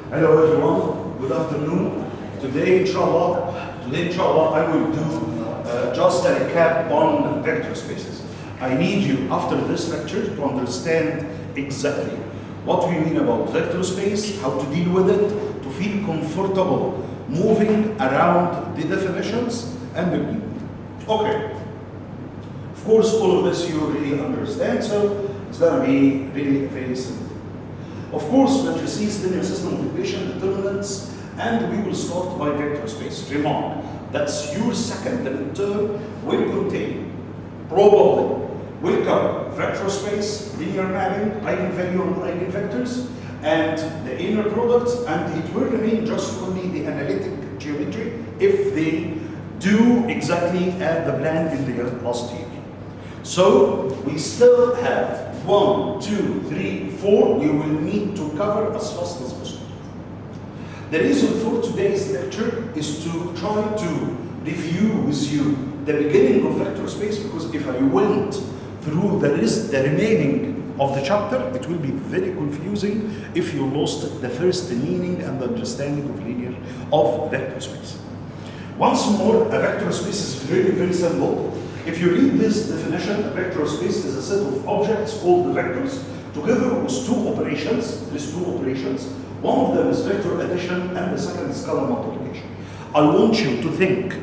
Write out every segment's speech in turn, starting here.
Hello everyone, good afternoon. Today inshallah, I will do just a recap on vector spaces. I need you after this lecture to understand exactly what we mean about vector space, how to deal with it, to feel comfortable moving around the definitions and the meaning. Okay. Of course, all of this you really understand, so it's going to be really very simple. Of course, matrices, linear system of equation, determinants, and we will start by vector space. Remark, that's your second term will contain, probably, will cover vector space, linear mapping, eigenvalue and eigenvectors, and the inner products, and it will remain just only the analytic geometry if they do exactly as the plan in the last year. So we still have 1, 2, 3, 4 we will need to cover as fast as possible. The reason for today's lecture is to try to review with you the beginning of vector space, because if I went through the remaining of the chapter, it will be very confusing if you lost the first meaning and understanding of vector space. Once more, a vector space is very, very simple. If you read this definition, a vector space is a set of objects called vectors together with two operations. There's two operations. One of them is vector addition and the second is scalar multiplication. I want you to think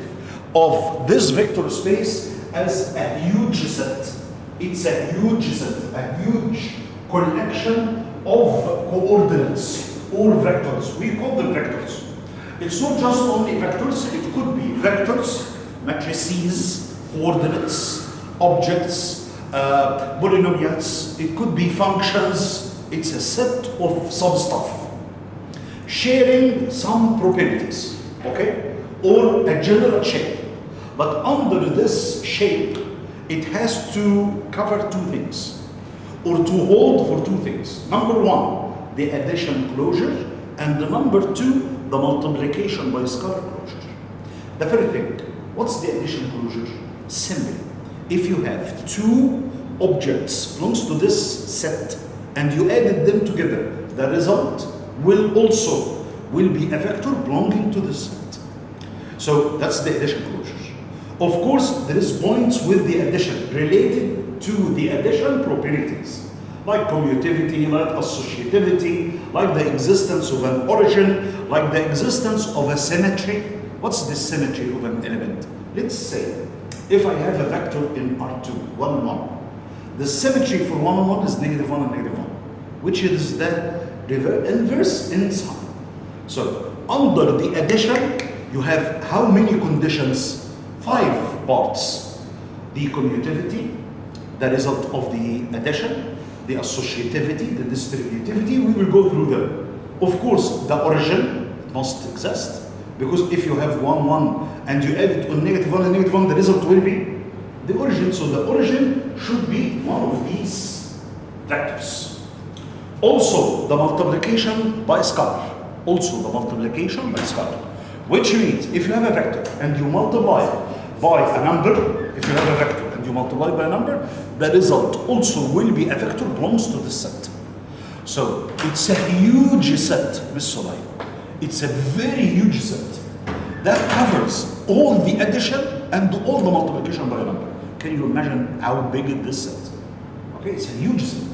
of this vector space as a huge set. It's a huge set, a huge collection of coordinates or vectors. We call them vectors. It's not just only vectors, it could be vectors, matrices, coordinates, objects, polynomials, it could be functions. It's a set of some stuff sharing some properties, okay, or a general shape. But under this shape, it has to cover two things, or to hold for two things. Number one, the addition closure, and the number two, the multiplication by scalar closure. The first thing, what's the addition closure? Simply, if you have two objects belongs to this set and you added them together, the result will be a vector belonging to this set. So that's the addition closure. Of course, there is points with the addition related to the addition properties, like commutativity, like associativity, like the existence of an origin, like the existence of a symmetry. What's the symmetry of an element? Let's say, if I have a vector in R2, 1 and 1, the symmetry for 1 and 1 is -1 and -1, which is the inverse in sign. So, under the addition, you have how many conditions? 5 parts. The commutativity, the result of the addition, the associativity, the distributivity, we will go through them. Of course, the origin must exist, because if you have 1, 1, and you add it on -1 and -1, the result will be the origin. So the origin should be one of these vectors. Also, the multiplication by scalar. Which means, if you have a vector and you multiply by a number, the result also will be a vector belongs to the set. So it's a huge set, Ms. Soleil. It's a very huge set that covers all the addition and all the multiplication by a number. Can you imagine how big is this set? Okay, it's a huge set.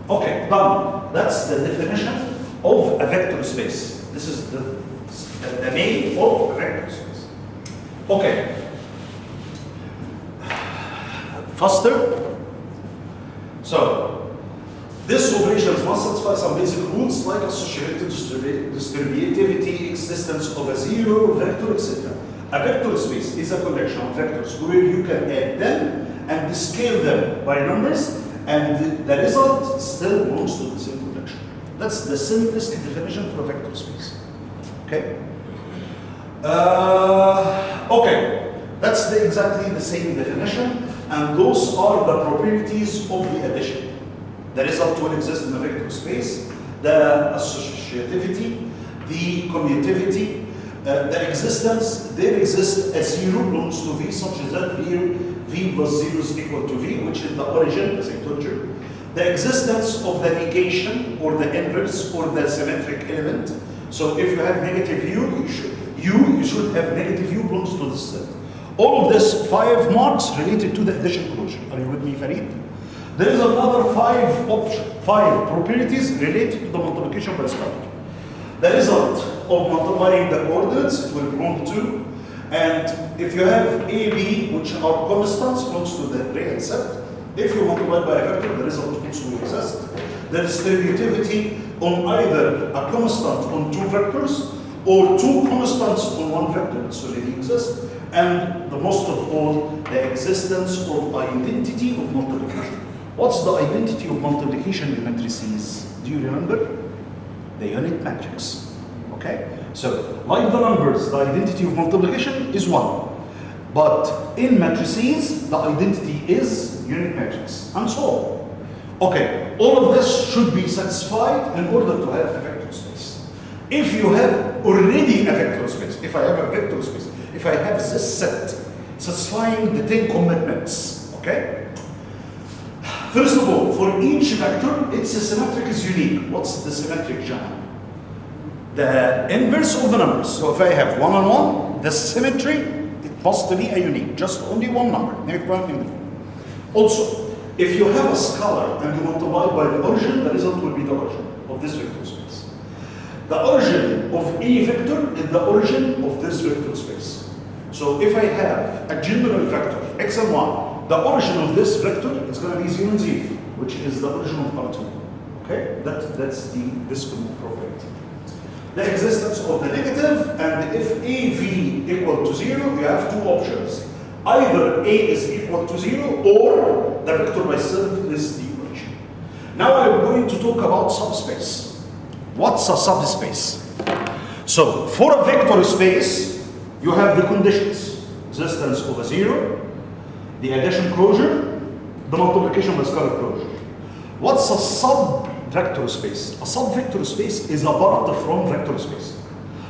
Okay, done. That's the definition of a vector space. This is the name of a vector space. Okay. Faster. So, these operations must satisfy some basic rules like associative distributivity, existence of a zero, vector, etc. A vector space is a collection of vectors where you can add them and scale them by numbers, and the result still belongs to the same collection. That's the simplest definition for a vector space. Okay? Okay. That's exactly the same definition, and those are the properties of the addition. The result will exist in a vector space, the associativity, the commutativity, the existence, there exists a zero belongs to V such that V plus 0 is equal to V, which is the origin, as I told you. The existence of the negation or the inverse or the symmetric element, So if you have negative you should have negative u belongs to this set. All of this 5 marks related to the addition closure. Are you with me, Farid? There is another 5 properties related to the multiplication by scalar. The result of multiplying the coordinates, it will belong to, and if you have A, B, which are constants, belongs to the real set. If you multiply by a vector, the result also will exist. The distributivity on either a constant on 2 vectors or 2 constants on 1 vector, this already exists. And the most of all, the existence of identity of multiplication. What's the identity of multiplication in matrices? Do you remember? The unit matrix. Okay? So, like the numbers, the identity of multiplication is 1. But in matrices, the identity is unit matrix, and so on. Okay, all of this should be satisfied in order to have a vector space. If you have already a vector space, if I have a vector space, if I have this set satisfying the 10 commitments, okay? First of all, for each vector, its symmetric is unique. What's the symmetric, John? The inverse of the numbers. So if I have 1 on 1, the symmetry, it must be a unique, just only one number. Also, if you have a scalar and you multiply by the origin, the result will be the origin of this vector space. The origin of a vector is the origin of this vector space. So if I have a general vector, x and y, the origin of this vector is going to be 0 and 0, which is the origin of R2. Okay? That's the discrete property. The existence of the negative, and if AV equal to 0, you have 2 options. Either A is equal to 0 or the vector by itself is the origin. Now I'm going to talk about subspace. What's a subspace? So for a vector space, you have the conditions. Existence of a 0, the addition closure, the multiplication by scalar closure. What's a sub-vector space? A sub-vector space is apart from vector space,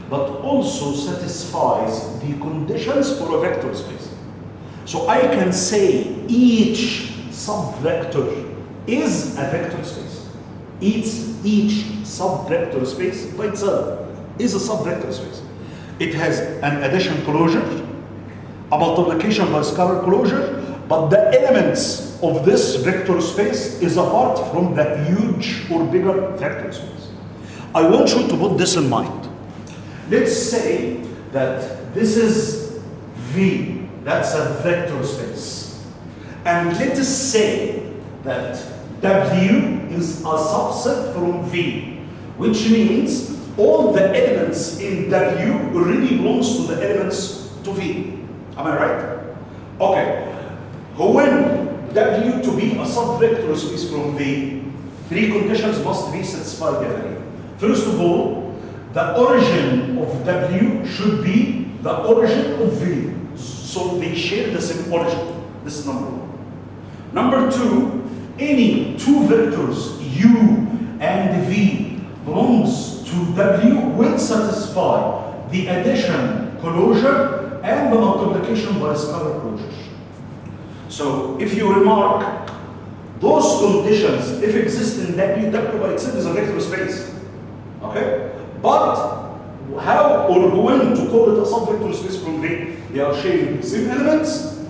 but also satisfies the conditions for a vector space. So I can say each sub-vector is a vector space. Each sub-vector space by itself is a sub-vector space. It has an addition closure, a multiplication by scalar closure, but the elements of this vector space is apart from the huge or bigger vector space. I want you to put this in mind. Let's say that this is V. That's a vector space. And let us say that W is a subset from V, which means all the elements in W already belongs to the elements to V. Am I right? Okay. When W to be a subvector space from V, 3 conditions must be satisfied every. First of all, the origin of W should be the origin of V. So they share the same origin. This is number 1. Number 2, any 2 vectors U and V belongs to W will satisfy the addition closure and the multiplication by scalar closure. So if you remark, those conditions, if exist in W, W by itself is a vector space. Okay? But how or when to call it a subvector space from V? They are sharing the same elements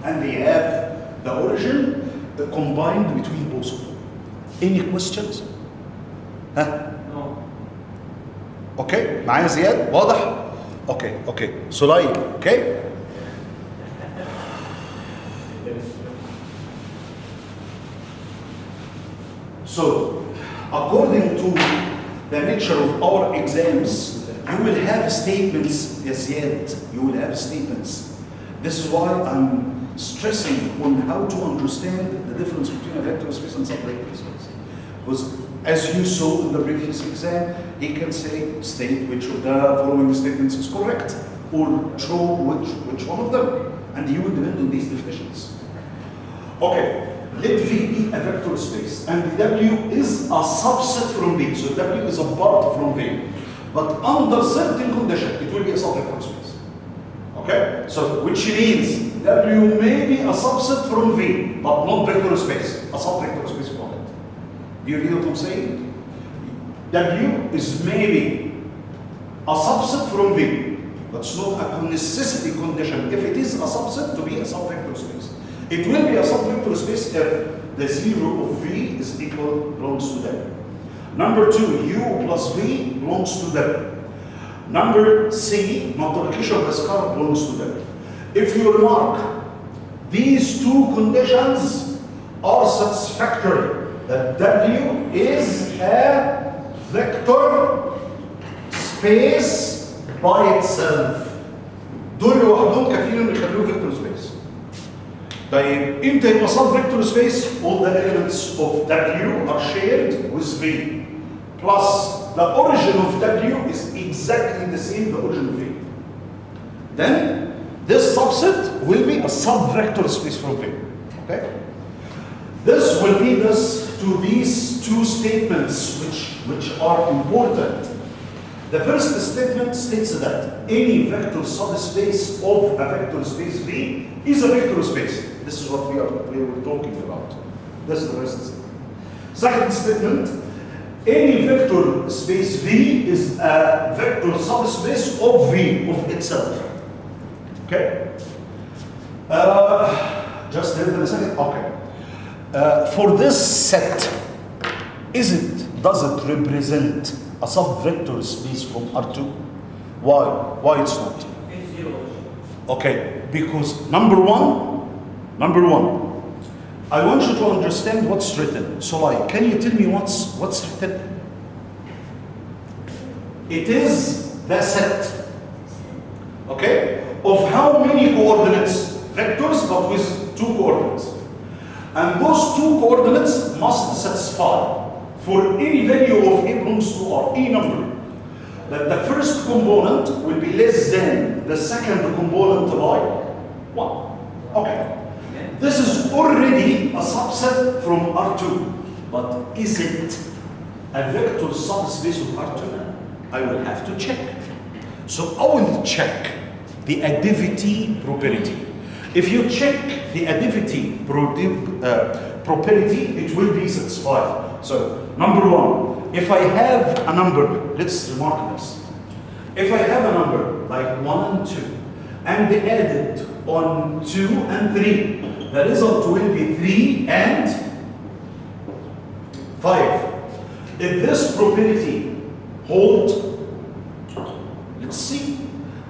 and they have the origin combined between both of them. Any questions? Huh? No. Okay? معايا زياد؟ واضح؟ Okay. Sulay, okay? So, according to the nature of our exams, you will have statements, yes, yet you will have statements. This is why I'm stressing on how to understand the difference between a vector space and subvector space. Because as you saw in the previous exam, he can say, state which of the following statements is correct, or show which one of them, and you will depend on these definitions. Okay. Let V be a vector space, and W is a subset from V, so W is a part from V. But under certain conditions, it will be a subvector space. Okay? So, which means W may be a subset from V, but not vector space, a subvector space from it. Do you read what I'm saying? W is maybe a subset from V. That's not a necessity condition. If it is a subset, to be a subvector space. It will be a subvector space if the 0 of V is equal, belongs to W. Number 2, U plus V belongs to W. Number C, multiplication by scalar belongs to W. If you remark, these two conditions are satisfactory. That W is a vector space by itself. دول لوحدهم كافيين ان يخلوه vector space. طيب امتى يبقى sub vector space? All the elements of W are shared with V. Plus the origin of W is exactly the same the origin of V. Then this subset will be a sub-vector space from V. Okay? This will lead us to these two statements which are important. The first statement states that any vector subspace of a vector space V is a vector space. This is what we were talking about. This is the first statement. Second statement, any vector space V is a vector subspace of V of itself. Okay? Just hold on a second. Okay. For this set, does it represent a subvector space from R2? Why? Why it's not? It's 0. Okay, because number one, I want you to understand what's written. So like, can you tell me what's written? It is the set, okay, of how many coordinates? Vectors, but with two coordinates. And those two coordinates must satisfy for any value of A belongs to R, any number, that the first component will be less than the second component by 1. Okay. This is already a subset from R2, but is it a vector subspace of R2? I will have to check. So I will check the additivity property. If you check the additivity property, it will be satisfied. So number one, if I have a number, let's remark this. If I have a number like 1 and 2, and they added on 2 and 3, the result will be 3 and 5. If this property holds, let's see,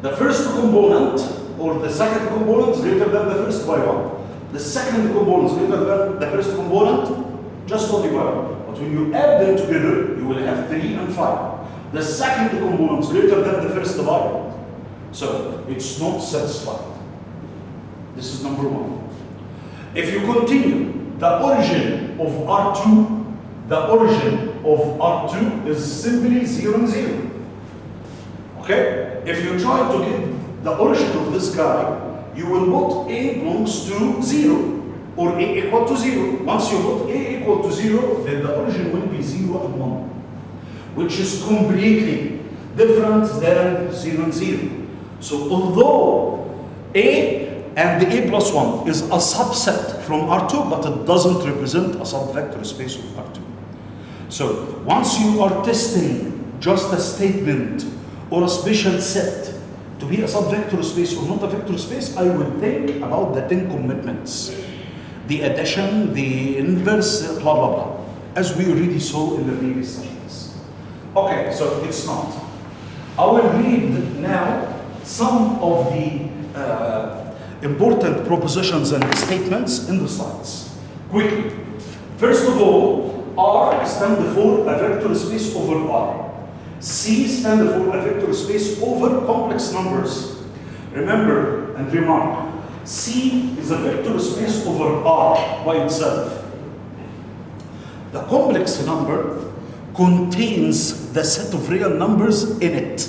the first component or the second component is greater than the first by 1. The second component is greater than the first component, just only by 1. But when you add them together, you will have 3 and 5. The second component is greater than the first by 1. So it's not satisfied. This is number one. If you continue, the origin of R2 is simply 0 and 0. Okay? If you try to get the origin of this guy, you will put A belongs to 0 or A equal to 0. Once you put A equal to 0, then the origin will be 0 and 1, which is completely different than 0 and 0. So although A and the A plus 1 is a subset from R2, but it doesn't represent a subvector space of R2. So once you are testing just a statement or a special set to be a subvector space or not a vector space, I will think about the 10 commitments. The addition, the inverse, blah, blah, blah, as we already saw in the previous sessions. Okay, so it's not. I will read now some of the important propositions and statements in the slides. Quickly. First of all, R stands for a vector space over R. C stands for a vector space over complex numbers. Remember and remark, C is a vector space over R by itself. The complex number contains the set of real numbers in it.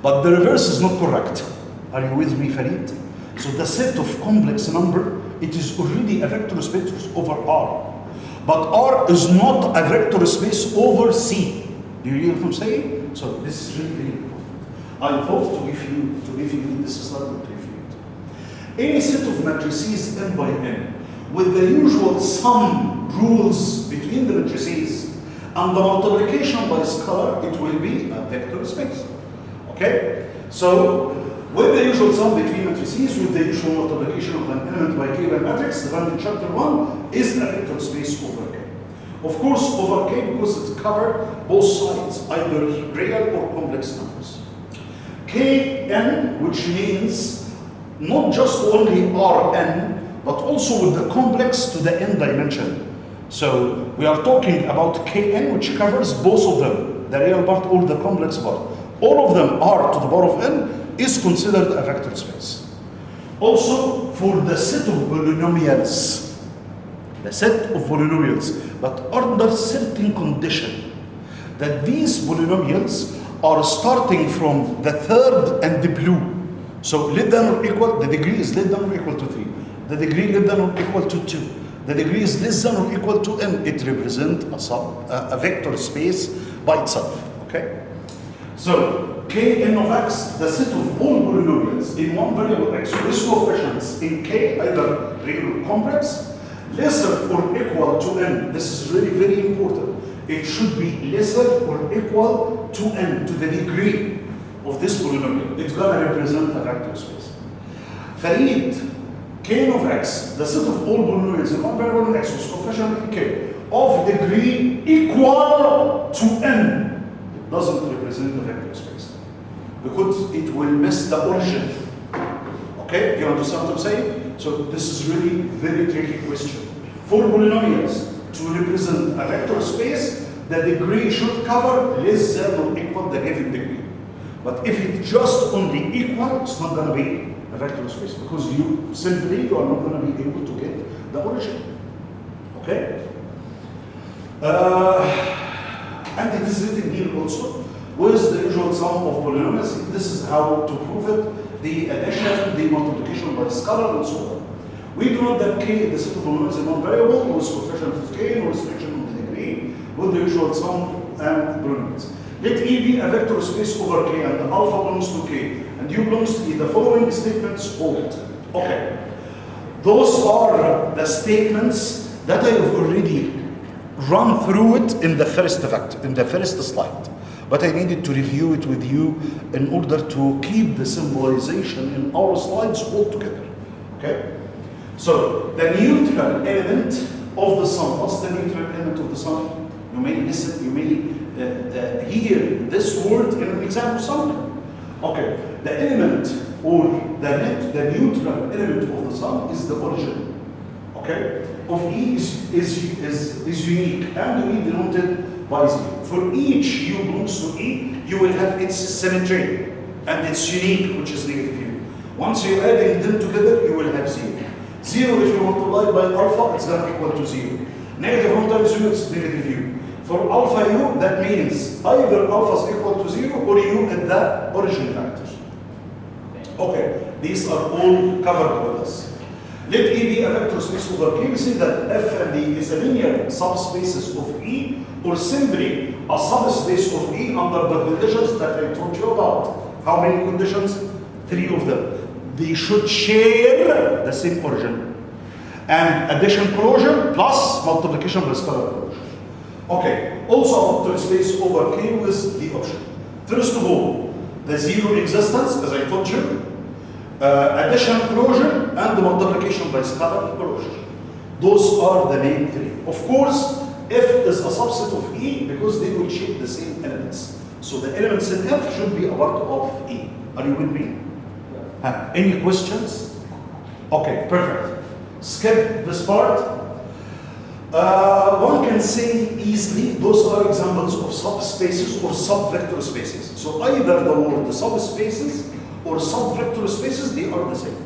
But the reverse is not correct. Are you with me, Farid? So the set of complex number, it is already a vector space over R. But R is not a vector space over C. Do you hear what I'm saying? So this is really, really important. I thought to give you this slide to review it. Any set of matrices n by n with the usual sum rules between the matrices and the multiplication by scalar, it will be a vector space. Okay? So, with the usual sum between matrices, with the usual multiplication of an element by K by matrix, defined in chapter 1 is a vector space over K. Of course, over K because it's covered both sides, either real or complex numbers. Kn, which means not just only Rn, but also with the complex to the n dimension. So we are talking about Kn, which covers both of them, the real part or the complex part. All of them R to the power of n is considered a vector space. Also, for the set of polynomials, but under certain condition, that these polynomials are starting from the third and the blue. So less than or equal, the degree is less than or equal to 3. The degree less than or equal to 2. The degree is less than or equal to n. It represents a vector space by itself. Okay? So Kn of x, the set of all polynomials in one variable x with coefficients in k, either real or complex, lesser or equal to n. This is really very important. It should be lesser or equal to n, to the degree of this polynomial. It's going to represent a vector space. Farid, Kn of x, the set of all polynomials in one variable x with coefficient in k of degree equal to n. It doesn't represent a vector space because it will miss the origin. Okay, do you understand what I'm saying? So this is really very tricky question. For polynomials to represent a vector space, the degree should cover less than or equal the given degree. But if it's just only equal, it's not going to be a vector space because you are not going to be able to get the origin. Okay? And it is written here also with the usual sum of polynomials. This is how to prove it: the addition, the multiplication by scalar, and so on. We do not that k, the set of polynomials in one variable with coefficient of k, no restriction on the degree, with the usual sum and polynomials. Let E be a vector space over k, and alpha belongs to k, and u belongs to E. The following statements hold. Okay. Those are the statements that I have already run through it in the first slide. But I needed to review it with you in order to keep the symbolization in our slides all together. Okay? So, the neutral element of the sum. What's the neutral element of the sum? You may listen, you may hear this word in an example something. Okay, the element or the neutral element of the sum is the origin. Okay, of E is unique and we denoted by 0. For each U belongs to E, you will have its symmetry and its unique, which is negative U. Once you're adding them together, you will have 0. 0, if you multiply by alpha, it's going to equal to 0. Negative 1 times U, it's negative U. For alpha U, that means either alpha is equal to 0 or U at the origin factor. Okay, these are all covered with us. Let E be a vector space over K. We say that F and E is a linear subspaces of E, or simply a subspace of E under the conditions that I told you about. How many conditions? 3 of them. They should share the same origin. And addition closure plus multiplication by scalar closure. Okay, also a vector space over K with the option. First of all, the 0 existence, as I told you, addition closure, and the multiplication by scalar closure. Those are the main 3. Of course, F is a subset of E because they will share the same elements. So the elements in F should be a part of E. Are you with me? Any questions? Okay, perfect. Skip this part. One can say easily those are examples of subspaces or subvector spaces. So either the word subspaces or subvector spaces, they are the same.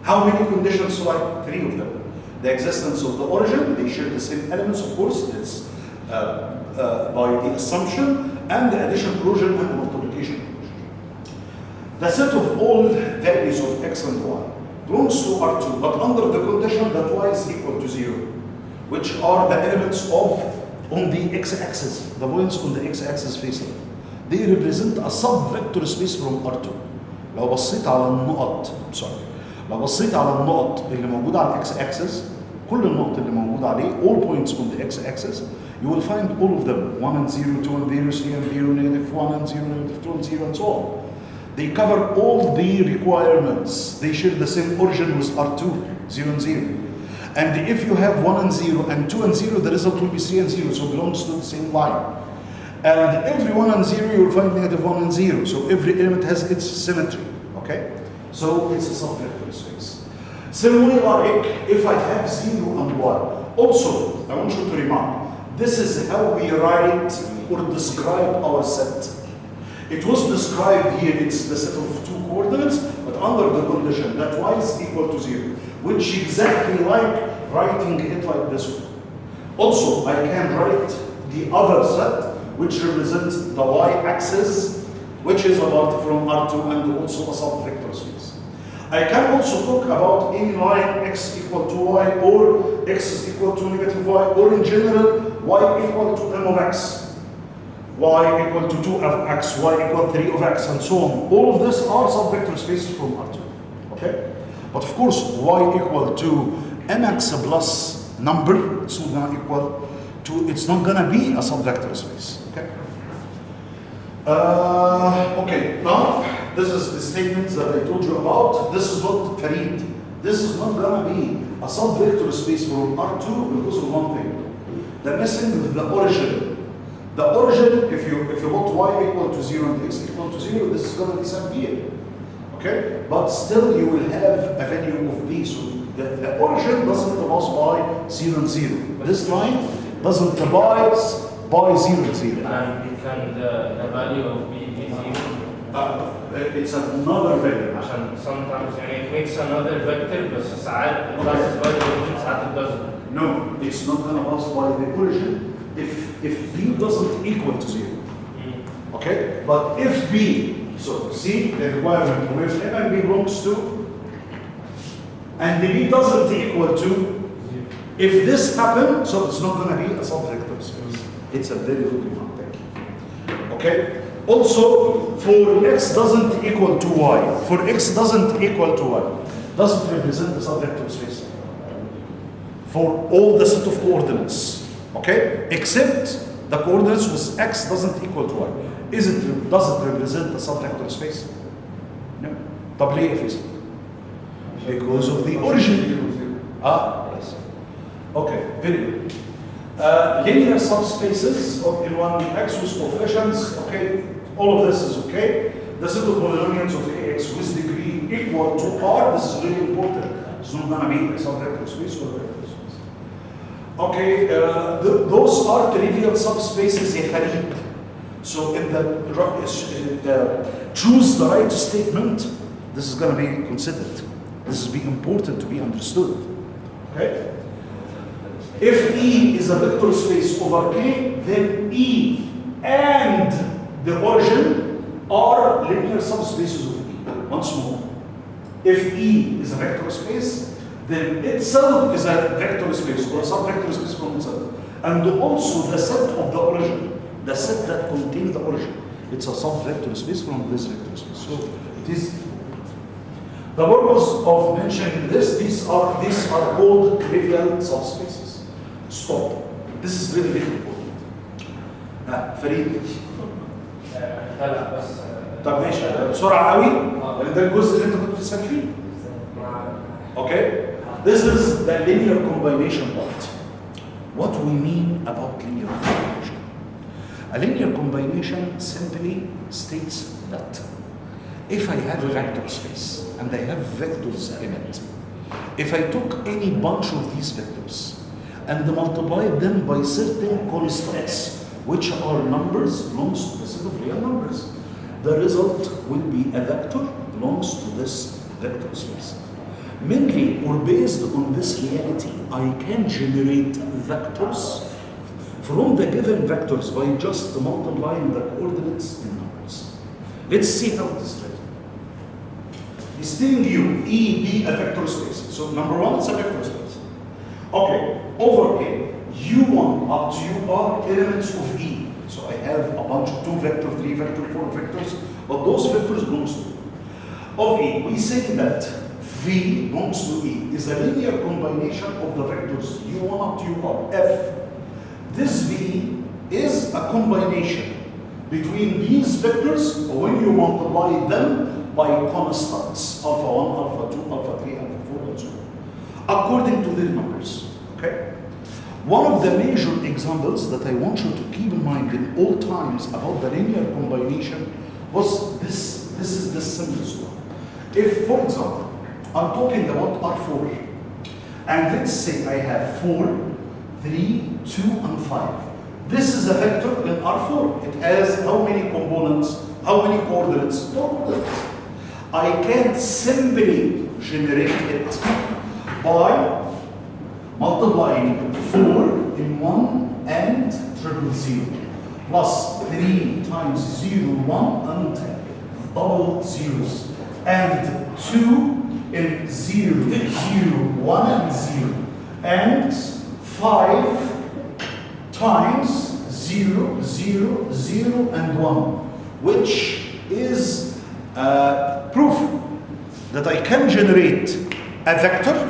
How many conditions? So 3 of them. The existence of the origin, they share the same elements, of course, it's by the assumption, and the addition closure and the multiplication closure. The set of all values of x and y belongs to R2, but under the condition that y is equal to 0, which are the elements of on the x-axis, the points on the x-axis facing. They represent a subvector space from R2. لو بصيت على النقط لو بصيت على النقط اللي موجوده على الاكس اكسس، كل النقط اللي موجوده عليه all points on the x axis, you will find all of them 1 and 0, 2 and 0, 3 and 0, negative 1 and 0, negative 2 and 0, and so on. They cover all the requirements. They share the same origin with R2, 0 and 0. And if you have 1 and 0 and 2 and 0, the result will be 3 and 0, so it belongs to the same line. And every 1 and 0, you will find negative 1 and 0. So every element has its symmetry, okay? So it's a subvector space. Similarly, like if I have 0 and 1. Also, I want you to remark, this is how we write or describe our set. It was described here, it's the set of 2 coordinates, but under the condition that y is equal to 0, which exactly like writing it like this way. Also, I can write the other set, which represents the y-axis, which is about from R2 and also a subvector space. I can also talk about any line x equal to y, or x is equal to negative y, or in general, y equal to m of x, y equal to 2 of x, y equal 3 of x, and so on. All of this are subvector spaces from R2, okay? But of course, y equal to mx plus number, it's not gonna equal to, it's not gonna be a subvector space, okay? Okay, now, this is the statements that I told you about. This is not Farid. This is not gonna be a subvector space from R2 because of one thing. The missing is the origin. The origin, if you put y equal to 0 and x equal to 0, this is gonna disappear. Okay? But still you will have a value of b. So the origin doesn't pass by 0 and 0. This line doesn't pass by 0 and 0. And can the value of b be 0? It's another value. عشان sometimes يعني it makes another vector بس ساعات it passes by the origin ساعات it doesn't. No, it's not gonna pass by the origin if b doesn't equal to 0. Okay? But if b, so see the requirement of if m and b belongs to, and the b doesn't equal to, if this happens, so it's not gonna be a subvector space. It's a very good remark. Okay? Also, for x doesn't equal to y, for x doesn't equal to y, doesn't represent the subvector space for all the set of coordinates, okay? Except the coordinates with x doesn't equal to y. Does it represent the subvector space? No. طب ليه يا فيصل؟ Because of the origin. Yes. Okay, very good. Linear subspaces in one x with coefficients, okay, all of this is okay. The set of polynomials of ax with degree equal to r, this is really important. It's not gonna be a subvector space or a vector space. Okay, those are trivial subspaces ya Farid. So in the choose the right statement, this is gonna be considered. This is important to be understood. Okay? If E is a vector space over K, then E and the origin are linear subspaces of E. Once more, if E is a vector space, then itself is a vector space or a subvector space from itself. And also the set of the origin, the set that contains the origin, it's a subvector space from this vector space. So it is the purpose of mentioning this. These are called trivial subspaces. Stop. This is really very important. فريد. هلا بس. طب ماشي بسرعة قوي لأن ده الجزء اللي أنت كنت بتسأل فيه. Okay. This is the linear combination part. What we mean about linear combination? A linear combination simply states that if I have a vector space and I have vectors in it, if I took any bunch of these vectors and multiply them by certain constants, which are numbers, belongs to the set of real numbers, the result will be a vector belongs to this vector space. Mainly, or based on this reality, I can generate vectors from the given vectors by just multiplying the coordinates in numbers. Let's see how it is written. It's telling you E be a vector space. So number one, it's a vector space. Okay, over K, U1 up to U are elements of E. So I have a bunch of 2 vector, 3 vector, 4 vectors, but those vectors belongs to of E. We say that V belongs to E is a linear combination of the vectors U1 up to U are F. This V is a combination between these vectors when you multiply them by constants, alpha 1, alpha 2, alpha 3, alpha 4, and so on, according to their numbers. Okay? One of the major examples that I want you to keep in mind in all times about the linear combination was this. This is the simplest one. If, for example, I'm talking about R4, and let's say I have 4, 3, 2, and 5. This is a vector in R4. It has how many components? How many coordinates? 4 coordinates. I can simply generate it by multiplying 4 in 1 and triple 0, plus 3 times 0, 1, and double zeros, and 2 in 0, 0, 1, and 0, and 5 times 0, 0, 0, and 1, which is proof that I can generate a vector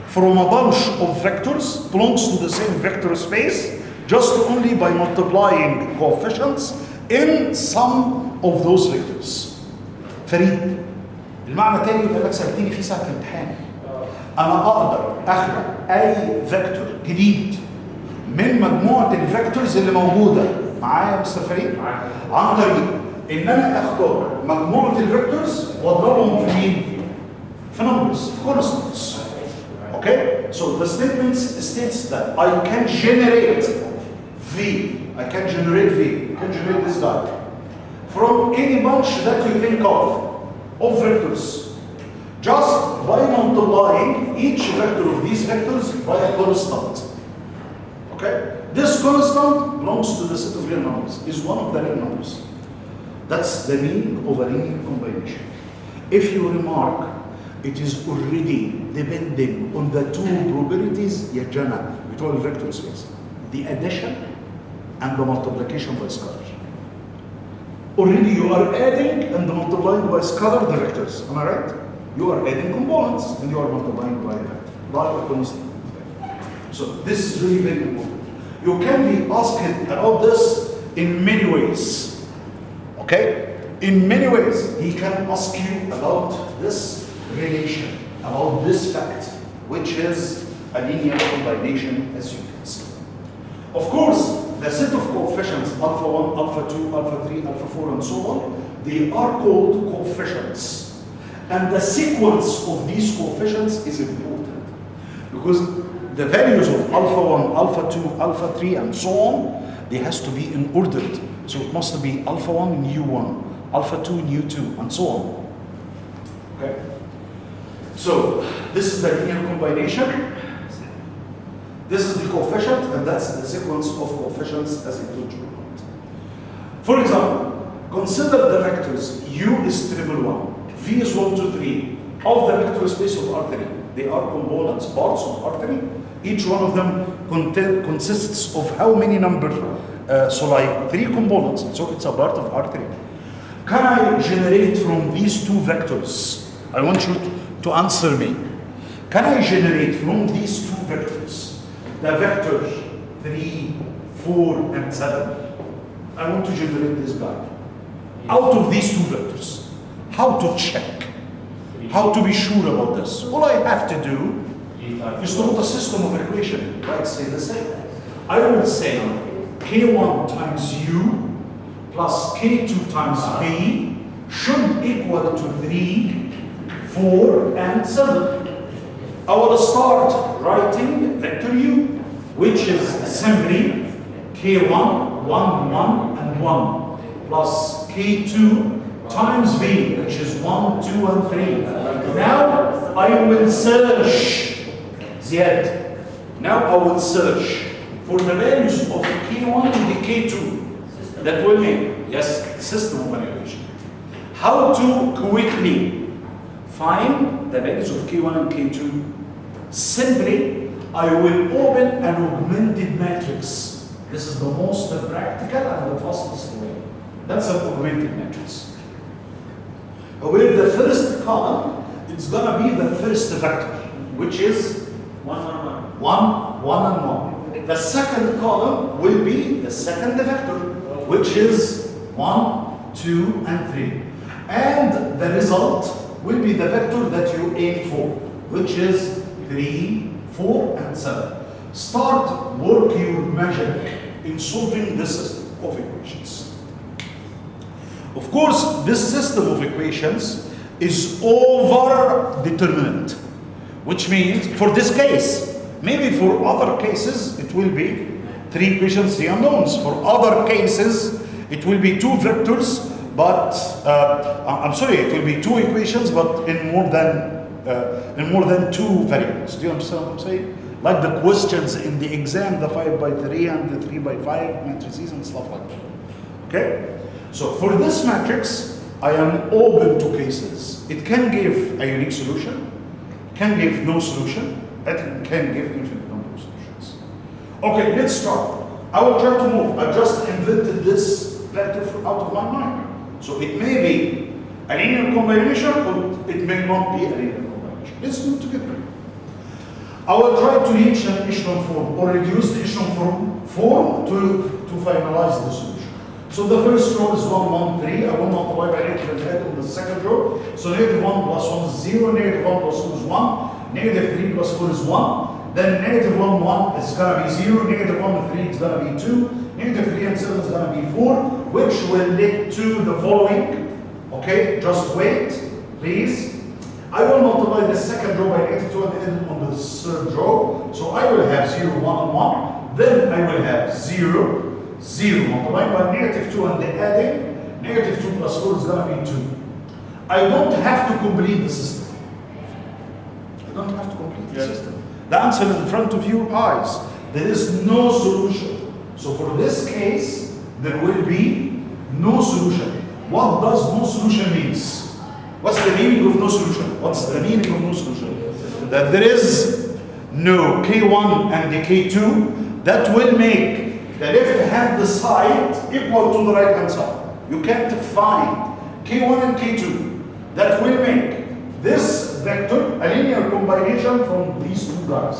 from a bunch of vectors belongs to the same vector space just only by multiplying coefficients in some of those vectors. فريد المعنى تاني يبقى لك سألتني في ساعة امتحان أنا أقدر أخلق أي فيكتور جديد من مجموعة الفيكتورز اللي موجودة معايا يا مستر فريد عن طريق إن أنا أختار مجموعة الفيكتورز وأضربهم في مين؟ في numbers، في constants. Okay? So the statement states that I can generate V. I can generate V. I can generate this guy from any bunch that you think of vectors, just by multiplying each vector of these vectors by a constant. Okay? This constant belongs to the set of real numbers, is one of the real numbers. That's the meaning of a linear combination. If you remark, it is already depending on the two probabilities يجمع بتوع vector space, the addition and the multiplication by scalar. Already you are adding and multiplying by scalar the vectors. Am I right? You are adding components and you are multiplying by a vector, by a constant. So this is really very important. You can be asked about this in many ways. Okay? In many ways, he can ask you about this relation, about this fact, which is a linear combination, as you can see. Of course, the set of coefficients, alpha 1, alpha 2, alpha 3, alpha 4, and so on, they are called coefficients. And the sequence of these coefficients is important, because the values of alpha 1, alpha 2, alpha 3, and so on, they has to be in ordered. So it must be alpha 1 in U1, alpha 2 in U2, and so on. Okay? So this is the linear combination. This is the coefficient, and that's the sequence of coefficients as I told you about. For example, consider the vectors U is triple 1, V is 1, 2, 3 of the vector space of R3. They are components, parts of R3. Each one of them consists of how many numbers? So like 3 components, so it's a part of R3. Can I generate from these two vectors? I want you to answer me. Can I generate from these two vectors the vector 3, 4, and 7? I want to generate this guy. Out of these two vectors, how to check? How to be sure about this? All I have to do is to put a system of equation. Let's say the same. I will say K1 times U plus K2 times V should equal to 3, 4, and 7. I will start writing vector U, which is simply K1, 1, 1, and 1, plus K2 times V, which is 1, 2, and 3. Now I will search, Ziad. Now I will search for the values of K1 and the K2 that will make, yes, system of evaluation. How to quickly find the values of K1 and K2? Simply, I will open an augmented matrix. This is the most practical and the fastest way. That's an augmented matrix. Where the first column, it's gonna be the first vector, which is 1, 1, and 1. The second column will be the second vector, which is 1, 2, and 3. And the result will be the vector that you aim for, which is 3, 4, and 7. Start work your magic in solving this system of equations. Of course, this system of equations is over-determinant, which means for this case, maybe for other cases it will be 3 equations, 3 unknowns. For other cases, it will be 2 vectors, but I'm sorry, it will be 2 equations, but in more than 2 variables. Do you understand what I'm saying? Like the questions in the exam, the 5 by 3 and the 3 by 5 matrices and stuff like that. Okay? So for this matrix, I am open to cases. It can give a unique solution, can give no solution, and can give infinite number of solutions. Okay, let's start. I will try to move. I just invented this vector out of my mind. So it may be a linear combination, or it may not be a linear combination. Let's do it together. I will try to reach an echelon form or reduce the echelon form to finalize the solution. So the first row is 1, 1, 3. I will multiply by negative and add on the second row. So negative 1 plus 1 is 0, negative 1 plus 2 is 1, negative 3 plus 4 is 1. Then negative 1, 1 is going to be 0, negative 1 and 3 is going to be 2, negative 3 and 7 is going to be 4, which will lead to the following. Okay, just wait, please. I will multiply the second row by negative 2 and add on the third row. So I will have 0, 1, and 1. Then I will have 0, 0 multiplied by negative 2 and the adding, negative 2 plus 4 is going to be 2. I don't have to complete the system. I don't have to complete the system. The answer is in front of your eyes. There is no solution. So for this case, there will be no solution. What does no solution means? What's the meaning of no solution? What's the meaning of no solution? That there is no K1 and the K2 that will make the left-hand side equal to the right-hand side. You can't find K1 and K2 that will make this vector a linear combination from these two guys,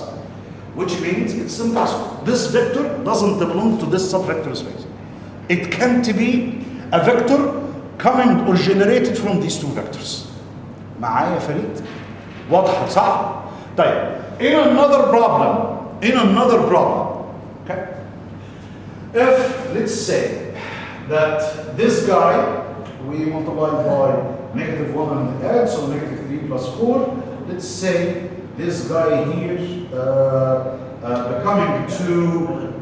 which means it's impossible. This vector doesn't belong to this subvector space. It can't be a vector coming or generated from these two vectors. معايا فريد؟ واضحة صح؟ طيب, in another problem, okay? If, let's say, that this guy, we multiply by negative 1 and add, so negative 3 plus 4. Let's say this guy here becoming to,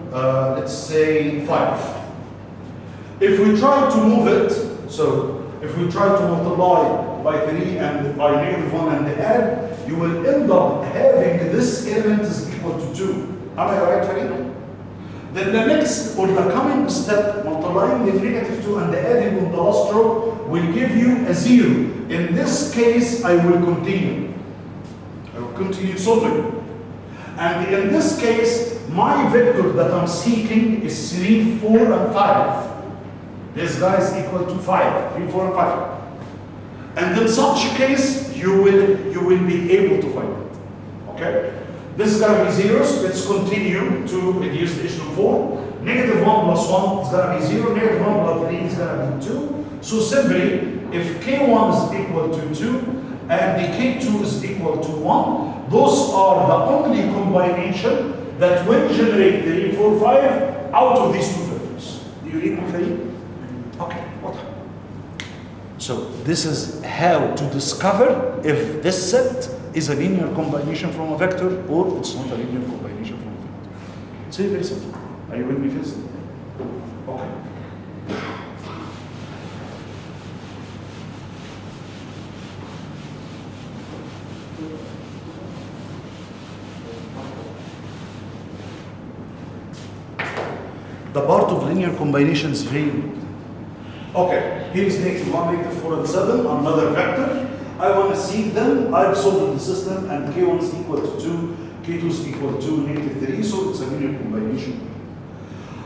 let's say, 5. If we try to move it, so if we try to multiply by 3 and by negative 1 and add, you will end up having this element is equal to 2. Am I right, Farid? Then the next or the coming step, multiplying the negative 2 and adding on the last row, will give you a 0. In this case, I will continue. I will continue solving. And in this case, my vector that I'm seeking is 3, 4, and 5. This guy is equal to 5, 3, 4, and 5. And in such a case, you will be able to find it. Okay? This is going to be zeros. Let's continue to reduce the echelon form. Negative 1 plus 1 is going to be 0. Negative 1 plus 3 is going to be 2. So simply, if K1 is equal to 2 and the K2 is equal to 1, those are the only combination that will generate the 4, 5 out of these two vectors. Do you read me, Farid? Okay, what? So this is how to discover if this set is a linear combination from a vector or it's not a linear combination from a vector. It's very simple. Are you with me, Fizz? Okay. The part of linear combination is very good. Okay, here is negative 1, negative 4, and 7, another vector. I want to see them. I've solved the system, and K1 is equal to 2, K2 is equal to negative 3, so it's a linear combination.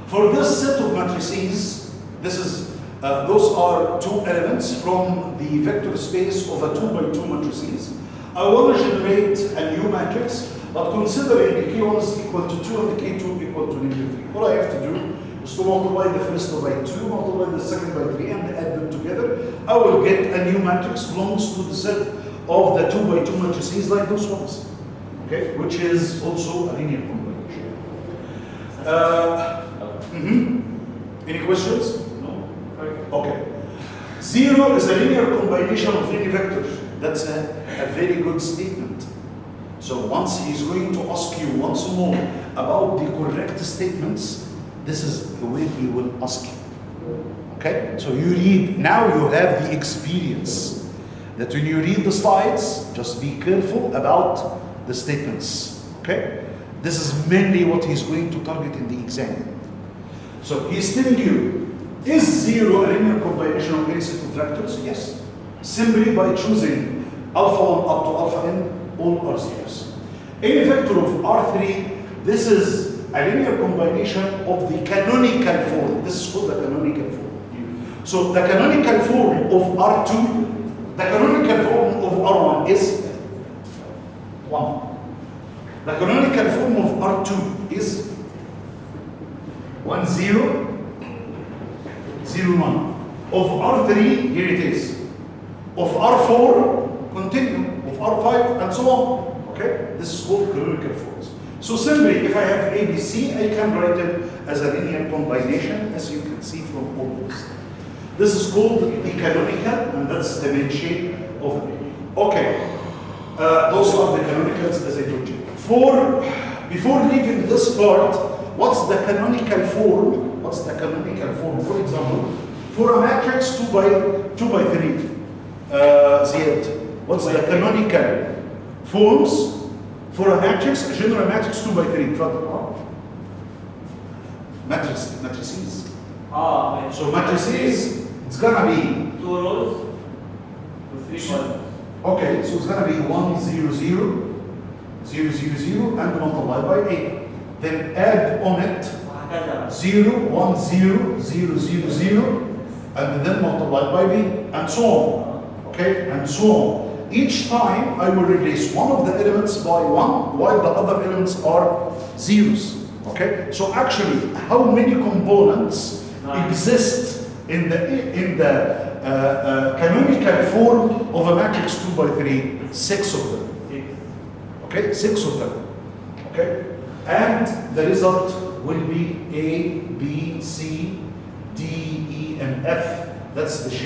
For this set of matrices, those are two elements from the vector space of a 2 by 2 matrices. I want to generate a new matrix, but considering the K1 is equal to 2 and the K2 equal to negative 3, all I have to do is to multiply the first by 2, multiply the second by 3, and add them together. I will get a new matrix belongs to the set of the 2 by 2 matrices like those ones. Okay, which is also a linear combination. Any questions? No. Okay. 0 is a linear combination of any vector. That's a very good statement. So once he's going to ask you once more about the correct statements, this is the way he will ask you. Okay? So you read, now you have the experience that when you read the slides, just be careful about the statements. Okay? This is mainly what he's going to target in the exam. So he's telling you, is 0 a linear combination of any set of vectors? Yes. Simply by choosing alpha 1 up to alpha n, all are zeros. Any vector of R3, this is a linear combination of the canonical form. This is called the canonical form. So the canonical form of R2, the canonical form of R1 is 1. The canonical form of R2 is 1, 0, 0, 1. Of R3, here it is. Of R4, continue. Of R5, and so on. Okay? This is called canonical forms. So simply, if I have ABC, I can write it as a linear combination, as you can see from all this. This is called the canonical, and that's the main shape of it. Okay. Those are the canonicals, as I told you. Before leaving this part, what's the canonical form? What's the canonical form? For example, for a matrix 2 by 3, Ziyad, what's the canonical forms for a matrix, a general matrix 2 by 3? Matrices. So matrices, it's gonna be 2 rows with 3 columns. okay, so it's gonna be 1, 0, 0, 0, 0, 0, and multiply by 8. Then add on it 0, 1, 0, 0, 0, 0, and then multiply by b, and so on. Okay, and so on. Each time I will replace one of the elements by 1, while the other elements are zeros. Okay, so actually, how many components exist in the canonical form of a matrix 2 by 3? 6 of them. Okay, 6 of them. Okay, and the result will be A, B, C, D, E, and F. That's the shape.